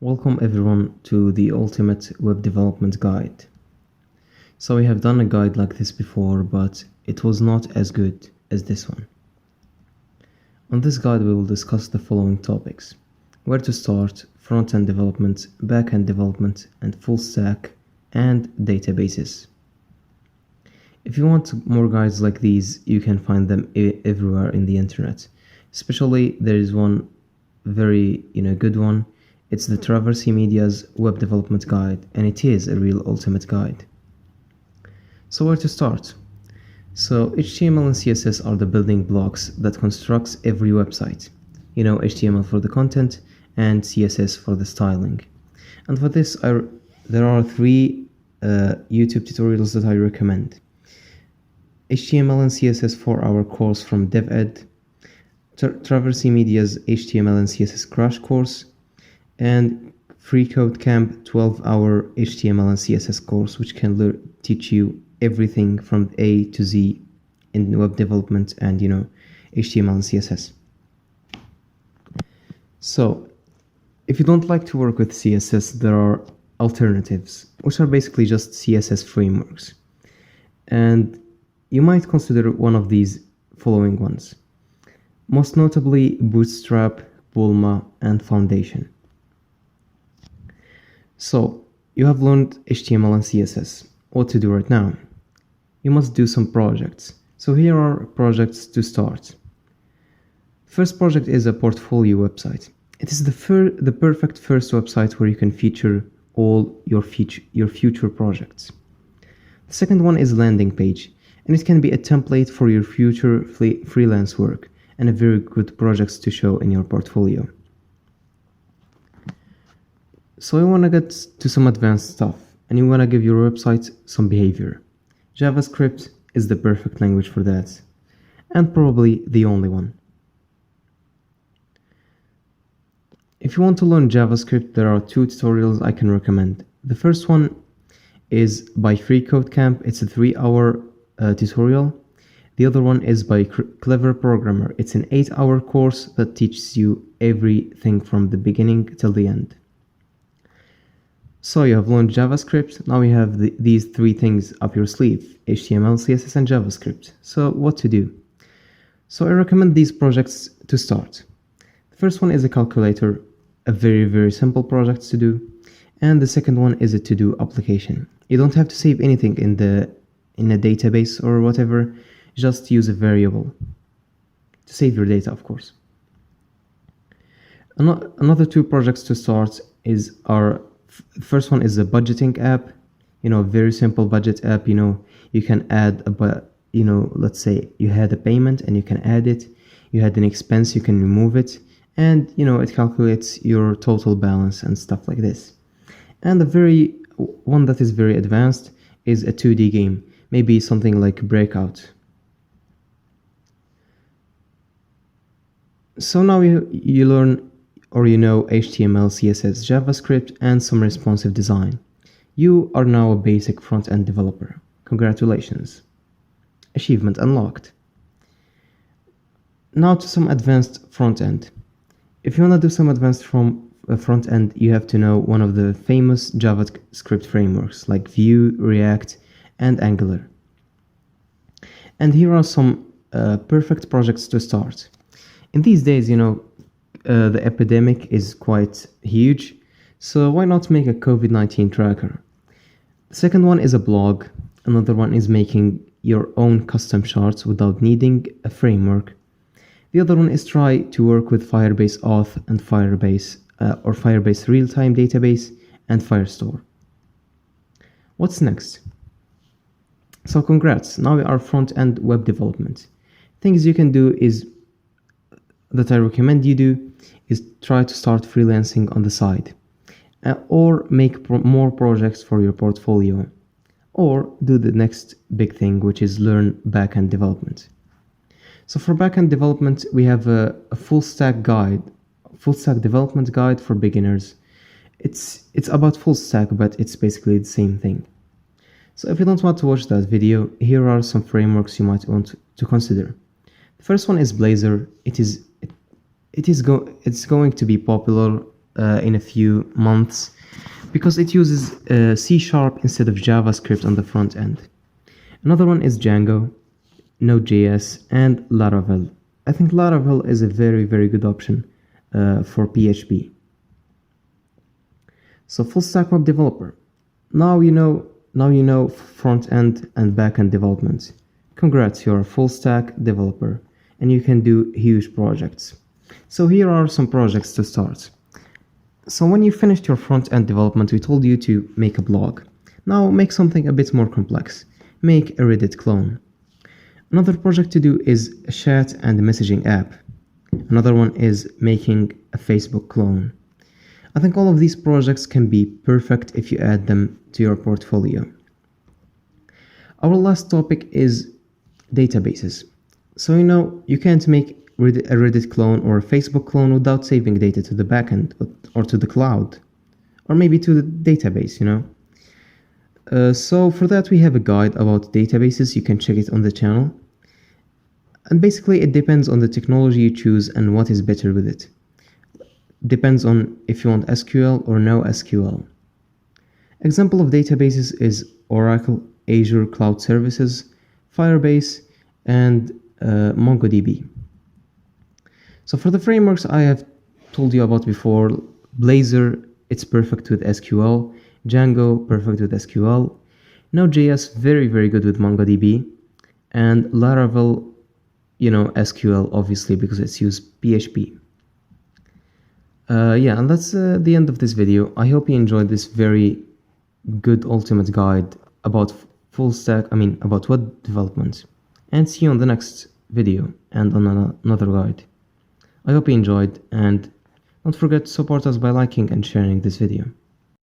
Welcome everyone to the Ultimate Web Development Guide. So we have done a guide like this before, but it was not as good as this one. On this guide we will discuss the following topics: where to start, front-end development, back-end development, and full stack, and databases. If you want more guides like these, you can find them everywhere in the internet. Especially there is one very good one. It's the Traversy Media's Web Development Guide, and it is a real ultimate guide. So where to start? So HTML and CSS are the building blocks that constructs every website. HTML for the content and CSS for the styling. And for this, there are three YouTube tutorials that I recommend. HTML and CSS for our course from DevEd, Traversy Media's HTML and CSS crash course, and Free Code Camp 12-hour HTML and CSS course, which can teach you everything from A to Z in web development and HTML and CSS. So if you don't like to work with CSS, there are alternatives, which are basically just CSS frameworks, and you might consider one of these following ones, most notably Bootstrap, Bulma, and Foundation. So you have learned HTML and CSS. What to do right now? You must do some projects. So here are projects to start. First project is a portfolio website. It is the perfect first website where you can feature all your future projects. The second one is landing page, and it can be a template for your future freelance work and a very good projects to show in your portfolio. So you want to get to some advanced stuff, and you want to give your website some behavior. JavaScript is the perfect language for that, and probably the only one. If you want to learn JavaScript, there are two tutorials I can recommend. The first one is by Free Code Camp. It's a 3-hour tutorial. The other one is by Clever Programmer. It's an 8-hour course that teaches you everything from the beginning till the end. So you have learned JavaScript. Now you have these three things up your sleeve: HTML, CSS, and JavaScript. So what to do? So I recommend these projects to start. The first one is a calculator, a very simple project to do. And the second one is a to-do application. You don't have to save anything in a database or whatever. Just use a variable to save your data, of course. Another two projects to start is first one is a budgeting app, a very simple budget app. You can add let's say you had a payment and you can add it, you had an expense, you can remove it, and it calculates your total balance and stuff like this. And the one that is very advanced is a 2D game, maybe something like Breakout. So now you learn or HTML, CSS, JavaScript, and some responsive design. You are now a basic front-end developer. Congratulations. Achievement unlocked. Now to some advanced front-end. If you want to do some advanced front-end, you have to know one of the famous JavaScript frameworks like Vue, React, and Angular. And here are some perfect projects to start. In these days, the epidemic is quite huge, so why not make a COVID-19 tracker? The second one is a blog. Another one is making your own custom charts without needing a framework. The other one is try to work with Firebase Auth and Firebase Real-Time Database and Firestore. What's next? So congrats, now we are front-end web development. Things you can do that I recommend you do is try to start freelancing on the side, or make more projects for your portfolio, or do the next big thing, which is learn backend development. So for backend development, we have a full stack development guide for beginners. It's about full stack, but it's basically the same thing. So if you don't want to watch that video, here are some frameworks you might want to consider. The first one is Blazor. It's going to be popular in a few months because it uses C# instead of JavaScript on the front end. Another one is Django, Node.js, and Laravel. I think Laravel is a very good option for PHP. So full stack web developer. Now you know front end and back end development. Congrats, you're a full stack developer and you can do huge projects. So here are some projects to start. So when you finished your front end development, we told you to make a blog. Now make something a bit more complex. Make a Reddit clone. Another project to do is a chat and messaging app. Another one is making a Facebook clone. I think all of these projects can be perfect if you add them to your portfolio. Our last topic is databases. So you can't make a Reddit clone or a Facebook clone without saving data to the backend or to the cloud, or maybe to the database, So for that we have a guide about databases. You can check it on the channel. And basically it depends on the technology you choose and what is better with it. Depends on if you want SQL or no SQL. Example of databases is Oracle, Azure Cloud Services, Firebase, and MongoDB. So for the frameworks I have told you about before, Blazor, it's perfect with SQL. Django, perfect with SQL. Node.js, very good with MongoDB. And Laravel, SQL, obviously, because it's used PHP. And that's the end of this video. I hope you enjoyed this very good ultimate guide about about web development. And see you on the next video and on another guide. I hope you enjoyed, and don't forget to support us by liking and sharing this video.